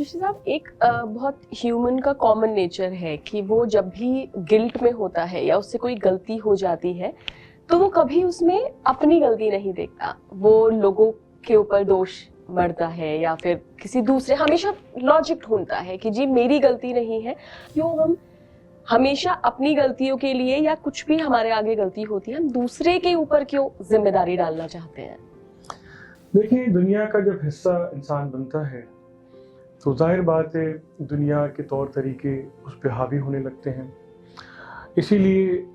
जोशी साहब, एक बहुत ह्यूमन का कॉमन नेचर है कि वो जब भी गिल्ट में होता है या उससे कोई गलती हो जाती है तो वो कभी उसमें अपनी गलती नहीं देखता, वो लोगों के ऊपर दोष बढ़ता है या फिर किसी दूसरे, हमेशा लॉजिक ढूंढता है कि जी मेरी गलती नहीं है। क्यों हम हमेशा अपनी गलतियों के लिए या कुछ भी हमारे आगे गलती होती है हम दूसरे के ऊपर क्यों जिम्मेदारी डालना चाहते हैं? देखिए, दुनिया का जब हिस्सा इंसान बनता है तो जाहिर बात है दुनिया के तौर तरीके उस पर हावी होने लगते हैं। इसीलिए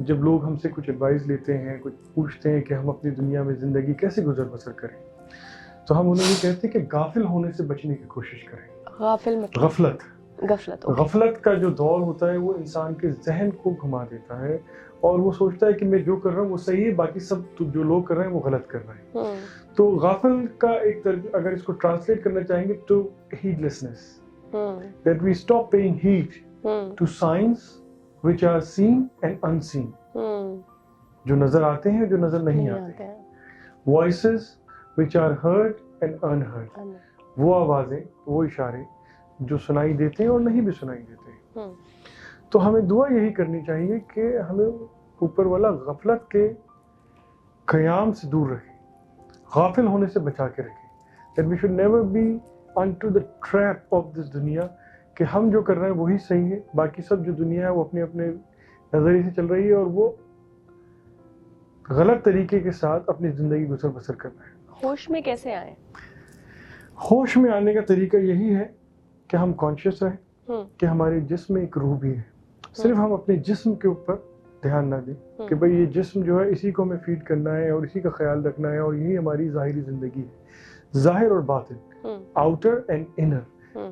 जब लोग हमसे कुछ एडवाइस लेते हैं, कुछ पूछते हैं कि हम अपनी दुनिया में ज़िंदगी कैसे गुजर बसर करें, तो हम उन्हें ये कहते हैं कि गाफिल होने से बचने की कोशिश करें। गाफिल मतलब गफलत गफलत का जो दौर होता है वो इंसान के जहन को घुमा देता है और वो सोचता है कि मैं जो कर रहा हूँ वो सही है, बाकी सब जो लोग कर रहे हैं वो गलत कर रहे हैं। तो गाफिल का एक तर्जुमा अगर इसको ट्रांसलेट करना चाहेंगे तो heedlessness, that we stop paying heed to signs which are seen and unseen, जो नजर आते हैं जो नजर नहीं आते, voices which are heard and unheard, वो आवाजें वो इशारे जो सुनाई देते हैं और नहीं भी सुनाई देते हैं। तो हमें दुआ यही करनी चाहिए कि हमें ऊपर वाला गफलत के क़याम से दूर रखे, गाफिल होने से बचा के रखे। That we should never be onto the trap of this दुनिया कि हम जो कर रहे हैं वही सही है, बाकी सब जो दुनिया है वो अपने अपने नज़रिए से चल रही है और वो गलत तरीके के साथ अपनी ज़िंदगी गुजर बसर कर रहे हैं। होश में कैसे आए? होश में आने का तरीका यही है कि हम कॉन्शियस रहें कि हमारे जिस्म में एक रूह भी है। सिर्फ हम अपने जिस्म के ऊपर ध्यान ना दें कि भाई ये जिस्म जो है इसी को हमें फीड करना है और इसी का ख्याल रखना है और यही हमारी ज़ाहिरी ज़िंदगी है। ज़ाहिर और बातिन, outer and inner,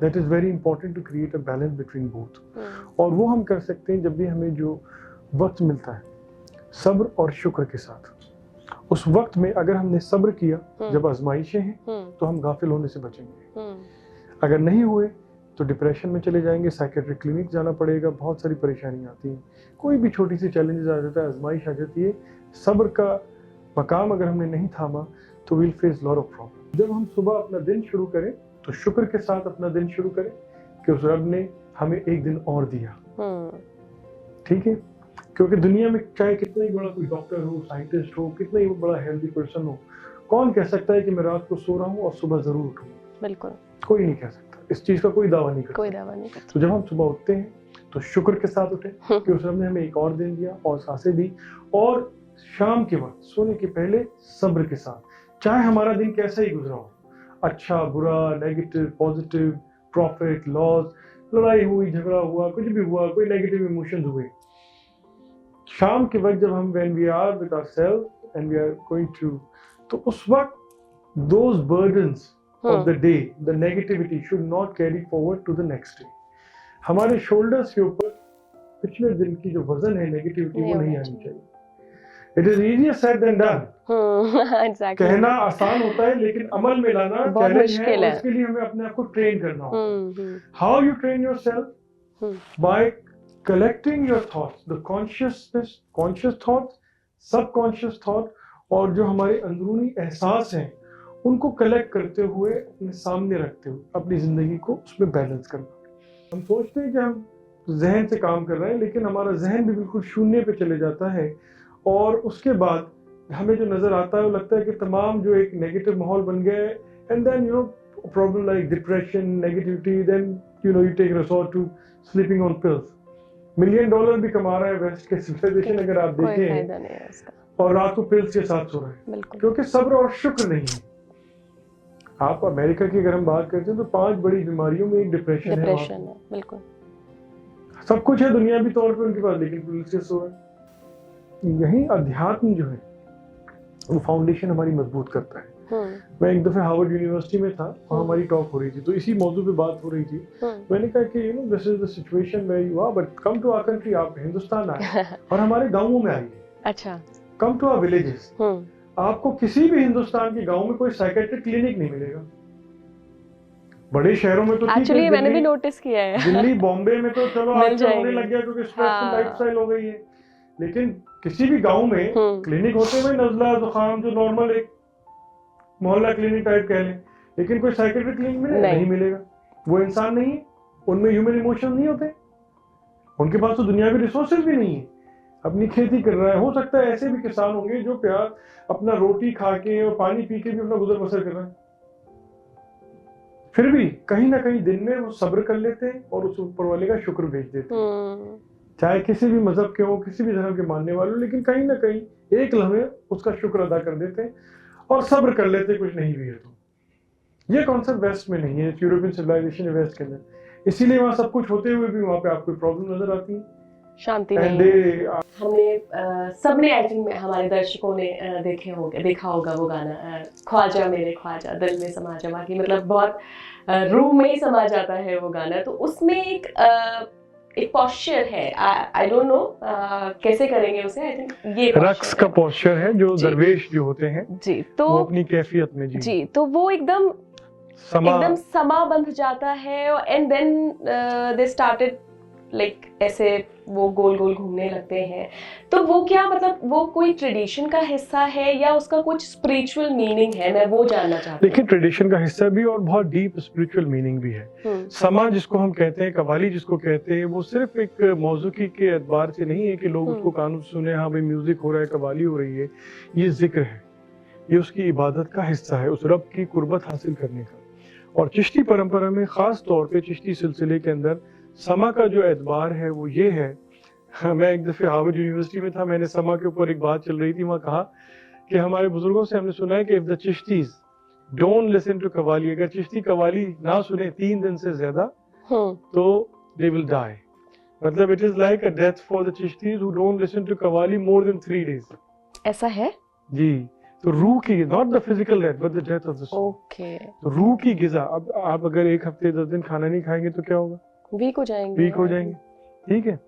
that is very important to create a balance between both. और वो हम कर सकते हैं जब भी हमें जो वक्त मिलता है सब्र और शुक्र के साथ। उस वक्त में अगर हमने सब्र किया जब आजमाइशें हैं तो हम गाफिल होने से बचेंगे। अगर नहीं हुए तो डिप्रेशन में चले जाएंगे, साइकेट्रिक क्लिनिक जाना पड़ेगा, बहुत सारी परेशानियां आती हैं। कोई भी छोटी सी चैलेंजेस आ जाता है, आजमाइश आ जाती है, सब्र का मकाम अगर हमने नहीं थामा तो will face lot of problem. जब हम सुबह अपना दिन शुरू करें तो शुक्र के साथ अपना दिन शुरू करें कि उस रब ने हमें एक दिन और दिया। ठीक है, क्योंकि दुनिया में चाहे कितना ही बड़ा कोई डॉक्टर हो, साइंटिस्ट हो, कितना ही बड़ा हेल्दी पर्सन हो, कौन कह सकता है कि मैं रात को सो रहा हूँ और सुबह जरूर उठूँ? बिल्कुल कोई नहीं कह सकता। इस चीज का कोई दावा नहीं करता। तो जब हम सुबह उठते हैं तो शुक्र के साथ उठे कि उस रब ने हमें एक और दिन दिया और सांसें दी, और शाम के वक्त सोने के पहले सब्र के साथ, चाहे हमारा दिन कैसा ही गुजरा हो, अच्छा बुरा, नेगेटिव पॉजिटिव, प्रॉफिट लॉस, लड़ाई हुई, झगड़ा हुआ, कुछ भी हुआ, कोई नेगेटिव इमोशंस हुए, शाम के वक्त जब हम when we are with ourselves and we are going to, तो उस वक्त those burdens of the day, the negativity should not carry forward to the next day. हमारे shoulders के ऊपर पिछले दिन की जो वजन है नेगेटिविटी वो नहीं आनी चाहिए। It is easier said than done. Exactly. कहना आसान होता है लेकिन अमल में लाना चैलेंज है, और इसके लिए हमें अपने आप को ट्रेन करना होता है। How you train yourself? By collecting your thoughts, the conscious thoughts, subconscious thought, और जो हमारे अंदरूनी एहसास हैं उनको कलेक्ट करते हुए अपने सामने रखते हुए अपनी जिंदगी को उसमें बैलेंस करना। हम सोचते हैं कि हम जहन से काम कर रहे हैं लेकिन हमारा जहन भी बिल्कुल शून्य पे चले जाता है, और उसके बाद हमें जो नजर आता है वो लगता है कि तमाम जो एक नेगेटिव माहौल बन गया है, and then problem like depression, negativity, then you take resort to sleeping on pills. $1 million भी कमा रहा है वेस्ट के सिविलाइजेशन अगर आप देखें, और रात को पिल्स के साथ सो रहे हैं क्योंकि सब्र और शुक्र नहीं है। आप अमेरिका की अगर हम बात करते हैं तो 5 बड़ी बीमारियों में एक डिप्रेशन है। बिल्कुल सब कुछ है दुनियावी तौर पे उनके पास, लेकिन पिल्स से सो रहे। यही अध्यात्म जो है वो फाउंडेशन हमारी मजबूत करता है। मैं एक दफे हार्वर्ड यूनिवर्सिटी में था और हमारी टॉक हो रही थी, तो इसी मौजू पे बात हो रही थी। मैंने कहा कि this is the situation where you are, but come to our country. आप हिंदुस्तान आए और हमारे गांवों में आइए। अच्छा, कम टू आवर विलेजेस। आपको किसी भी हिंदुस्तान के गांव में कोई साइकेट्रिक क्लिनिक नहीं मिलेगा। बड़े शहरों में तो एक्चुअली मैंने भी नोटिस किया है, दिल्ली बॉम्बे में तो चलो आजकल होने लग गया क्योंकि स्ट्रेसफुल लाइफस्टाइल हो गई है, लेकिन किसी भी गांव में क्लिनिक होते हुए नजला जुकाम जो नॉर्मल एक मोहल्ला क्लिनिक टाइप कह लें, लेकिन कोई साइकेट्रिक क्लिनिक में नहीं मिलेगा। वो इंसान नहीं है, उनमें ह्यूमन इमोशन नहीं होते, उनके पास तो दुनियावी रिसोर्सेज भी नहीं है, अपनी खेती कर रहा है। हो सकता है ऐसे भी किसान होंगे जो प्यार अपना रोटी खा के और पानी पी के भी अपना गुजर बसर कर रहा है, फिर भी कहीं ना कहीं दिन में वो सब्र कर लेते हैं और उस ऊपर वाले का शुक्र भेज देते हैं। चाहे किसी भी मजहब के हो, किसी भी धर्म के मानने वाले हो, लेकिन कहीं ना कहीं एक लम्हे उसका शुक्र अदा कर देते हैं और सब्र कर लेते हैं, कुछ नहीं भी है तो। ये कॉन्सेप्ट वेस्ट में नहीं है, यूरोपियन सिविलाइजेशन वेस्ट के अंदर, इसीलिए वहाँ सब कुछ होते हुए भी वहाँ पे आपको प्रॉब्लम नजर आती है, शांति नहीं। हमने सबने आई थिंक हमारे दर्शकों ने देखा होगा वो गाना ख्वाजा मेरे ख्वाजा दिल में समा जा, बाकी मतलब बहुत रूह में ही समा जाता है वो गाना। तो उसमें एक पोस्चर है, आई डोंट नो कैसे करेंगे उसे, आई थिंक ये रक्स का पोस्चर है जो दरवेश जो होते हैं जी, तो वो अपनी कैफियत में जी तो वो एकदम समा बंध जाता है, and then they started like ऐसे वो गोल गोल घूमने लगते हैं। तो वो क्या मतलब वो कोई ट्रेडिशन का हिस्सा है या उसका कुछ स्पिरिचुअल मीनिंग है, मैं वो जानना चाहती हूँ। देखिए, ट्रेडिशन का हिस्सा भी और बहुत डीप स्पिरिचुअल मीनिंग भी है। समा जिसको हम कहते हैं, कवाली जिसको कहते हैं, वो सिर्फ एक मौजूकी के एतबार से नहीं है कि लोग उसको कानून सुने, हाँ भाई म्यूजिक हो रहा है, कवाली हो रही है। ये जिक्र है, ये उसकी इबादत का हिस्सा है, उस रब की कुर्बत हासिल करने का। और चिश्ती परंपरा में खास तौर पे चिश्ती सिलसिले के अंदर समा का जो एतबार है वो ये है। मैं एक दफे हार्वर्ड यूनिवर्सिटी में था, मैंने समा के ऊपर एक बात चल रही थी, वहाँ कहा कि हमारे बुजुर्गों से हमने सुना है कि if the Chishtis don't listen to qawwali, अगर चिश्ती कवाली ना सुने 3 दिन से ज्यादा तो दे विल डाई। मतलब it is like a death for the Chishtis who don't listen to qawwali more than 3 days. ऐसा है जी। तो रूह की, not the physical death but the death of the soul. Okay. तो रूह की गिज़ा, अब आप अगर 1 हफ्ते 10 दिन खाना नहीं खाएंगे तो क्या होगा? वीक हो जाएंगे। ठीक है।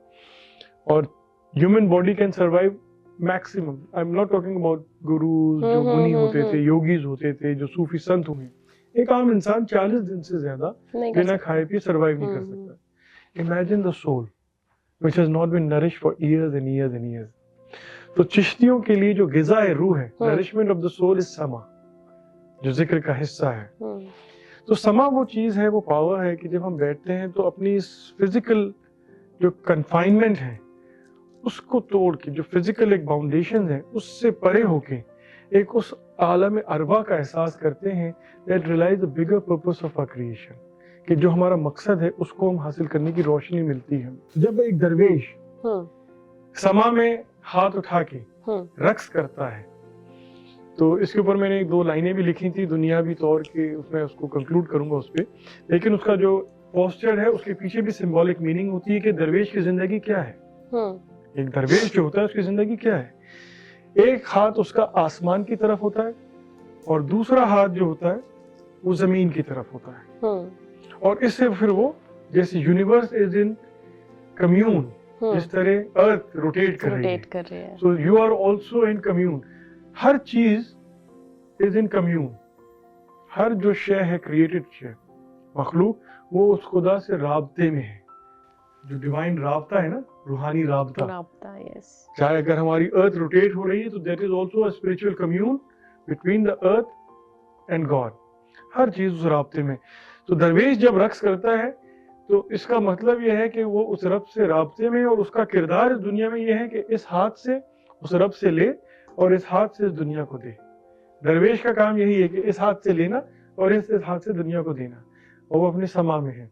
और human body can survive maximum, I am not talking about gurus जो मुनि होते थे, योगीज होते थे, जो सूफी संत हुए। एक आम इंसान 40 दिन से ज्यादा बिना खाए पिए सर्वाइव नहीं कर सकता। Imagine the soul which has not been nourished for years and years and years. तो चिश्तियों के लिए जो गिज़ा है, रूह है, nourishment of the soul is समा, जो जिक्र का हिस्सा है। तो समा वो चीज है, वो पावर है कि जब हम बैठते हैं तो अपनी इस फिजिकल जो कन्फाइनमेंट है उसको तोड़ के, जो फिजिकल एक बाउंडेशन है उससे परे होके एक उस आलम अरवा का एहसास करते हैं, that realise the bigger purpose of our creation, कि जो हमारा मकसद है उसको हम हासिल करने की रोशनी मिलती है। जब एक दरवेश समा में हाथ उठा के रक्स करता है, तो इसके ऊपर मैंने 1-2 लाइनें भी लिखी थी दुनियावी तौर के, उसमें उसको कंक्लूड करूंगा उस पे। लेकिन उसका जो पोस्चर है उसके पीछे भी सिंबॉलिक मीनिंग होती है कि दरवेश की जिंदगी क्या है। एक दरवेश जो होता है उसकी जिंदगी क्या है। एक हाथ उसका आसमान की तरफ होता है और दूसरा हाथ जो होता है वो जमीन की तरफ होता है। और इससे फिर वो, जैसे यूनिवर्स इज इन कम्यून, जिस तरह अर्थ रोटेट कर रही है, so you are also in commune. हर चीज इज इन कम्यून, हर जो शय है, क्रिएटेड शय, मखलूक, वो उस खुदा से राब्ते में है। जो डिवाइन राब्ता है ना, रूहानी राब्ता, यस। चाहे अगर हमारी अर्थ रोटेट हो रही है तो that is also a spiritual commune between the earth and God. हर चीज उस राब्ते में। तो दरवेश जब रक्स करता है तो इसका मतलब यह है कि वो उस रब से राब्ते में, और उसका किरदार इस दुनिया में यह है कि इस हाथ से उस रब से ले और इस हाथ से इस दुनिया को दे। दरवेश का काम यही है कि इस हाथ से लेना और इस हाथ से दुनिया को देना, और वो अपने समा में है।